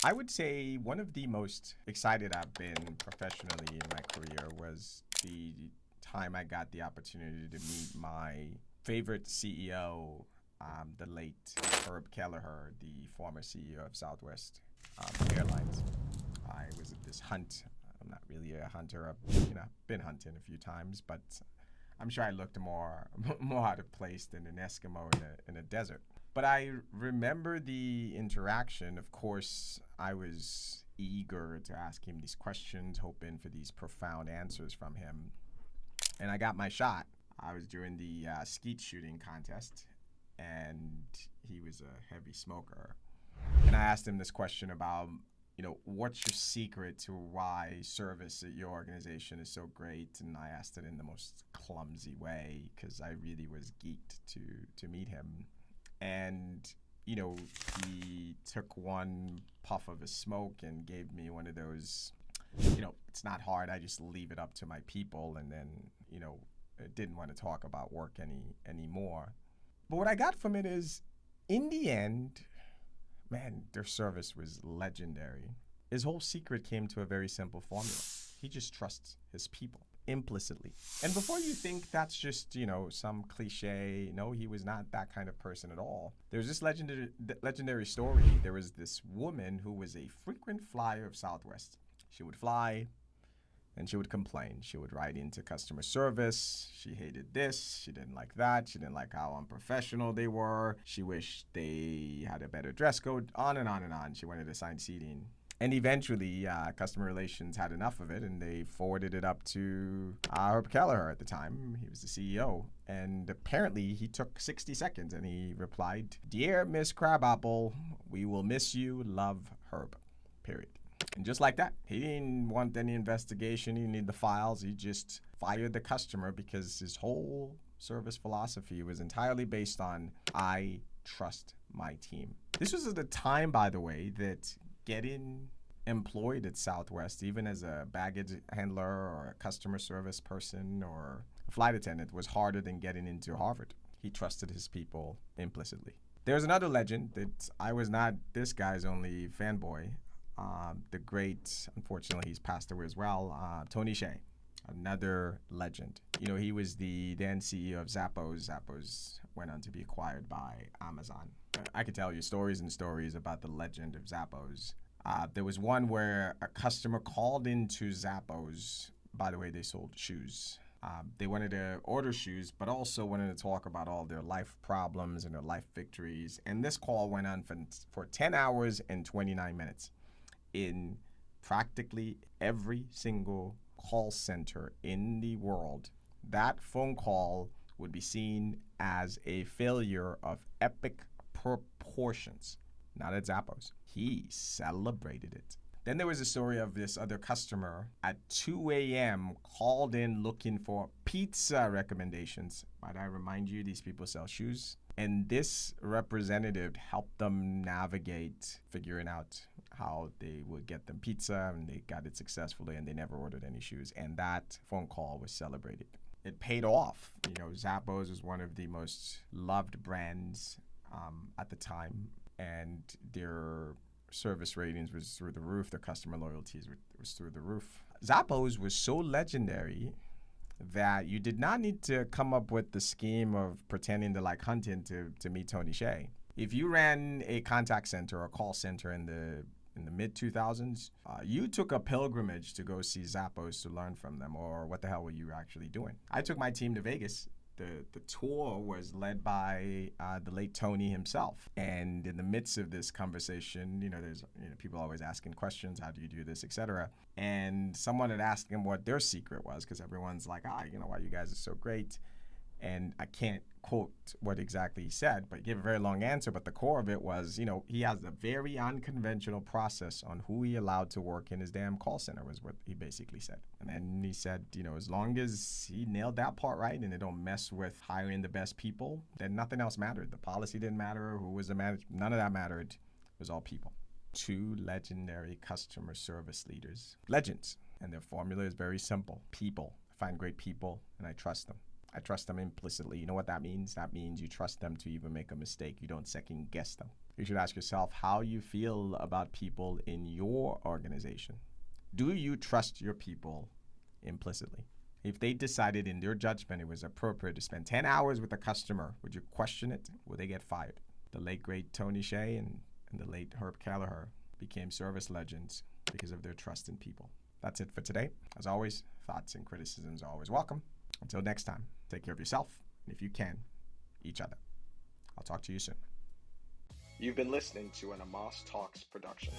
I would say one of the most excited I've been professionally in my career was the time I got the opportunity to meet my favorite CEO, the late Herb Kelleher, the former CEO of Southwest Airlines. I was at this hunt. I'm not really a hunter. I've been hunting a few times, but I'm sure I looked more more out of place than an Eskimo in a desert. But I remember the interaction. Of course, I was eager to ask him these questions, hoping for these profound answers from him. And I got my shot. I was during the skeet shooting contest, and he was a heavy smoker. And I asked him this question about, what's your secret to why service at your organization is so great? And I asked it in the most clumsy way because I really was geeked to meet him. And, he took one puff of his smoke and gave me one of those, it's not hard. I just leave it up to my people. And then, didn't want to talk about work anymore. But what I got from it is, in the end, man, their service was legendary. His whole secret came to a very simple formula. He just trusts his people implicitly. And before you think that's just, some cliche, no, he was not that kind of person at all. There's this legendary story. There was this woman who was a frequent flyer of Southwest. She would fly and she would complain. She would write into customer service. She hated this. She didn't like that. She didn't like how unprofessional they were. She wished they had a better dress code, on and on and on. She wanted assigned seating. And eventually, customer relations had enough of it, and they forwarded it up to Herb Kelleher at the time. He was the CEO. And apparently, he took 60 seconds, and he replied, "Dear Miss Crabapple, we will miss you. Love, Herb." Period. And just like that, he didn't want any investigation. He didn't need the files. He just fired the customer because his whole service philosophy was entirely based on, I trust my team. This was at a time, by the way, that getting employed at Southwest, even as a baggage handler or a customer service person or a flight attendant, was harder than getting into Harvard. He trusted his people implicitly. There's another legend that I was not this guy's only fanboy. The great, unfortunately, he's passed away as well, Tony Hsieh, another legend. He was the then CEO of Zappos. Zappos went on to be acquired by Amazon. I could tell you stories and stories about the legend of Zappos. There was one where a customer called into Zappos. By the way, they sold shoes. They wanted to order shoes, but also wanted to talk about all their life problems and their life victories. And this call went on for 10 hours and 29 minutes. In practically every single call center in the world, that phone call would be seen as a failure of epic proportions. Not at Zappos. He celebrated it. Then there was a story of this other customer at 2 a.m. called in looking for pizza recommendations. Might I remind you, these people sell shoes. And this representative helped them navigate figuring out how they would get them pizza, and they got it successfully, and they never ordered any shoes. And that phone call was celebrated. It paid off. Zappos was one of the most loved brands at the time, and their service ratings was through the roof. Their customer loyalties was through the roof. Zappos was so legendary that you did not need to come up with the scheme of pretending to like hunting to meet Tony Hsieh. If you ran a contact center or call center in the mid 2000s, you took a pilgrimage to go see Zappos to learn from them, or what the hell were you actually doing? I took my team to Vegas. The tour was led by the late Tony himself. And in the midst of this conversation, there's people always asking questions, how do you do this, etc. And someone had asked him what their secret was, because everyone's like, why you guys are so great. And I can't quote what exactly he said, but he gave a very long answer. But the core of it was, he has a very unconventional process on who he allowed to work in his damn call center, was what he basically said. And then he said, as long as he nailed that part right and it don't mess with hiring the best people, then nothing else mattered. The policy didn't matter, who was the manager, none of that mattered. It was all people. Two legendary customer service leaders. Legends. And their formula is very simple. People. I find great people and I trust them. I trust them implicitly. You know what that means? That means you trust them to even make a mistake. You don't second guess them. You should ask yourself how you feel about people in your organization. Do you trust your people implicitly? If they decided in their judgment it was appropriate to spend 10 hours with a customer, would you question it? Would they get fired? The late, great Tony Hsieh and the late Herb Kelleher became service legends because of their trust in people. That's it for today. As always, thoughts and criticisms are always welcome. Until next time, take care of yourself, and if you can, each other. I'll talk to you soon. You've been listening to an Amos Talks production.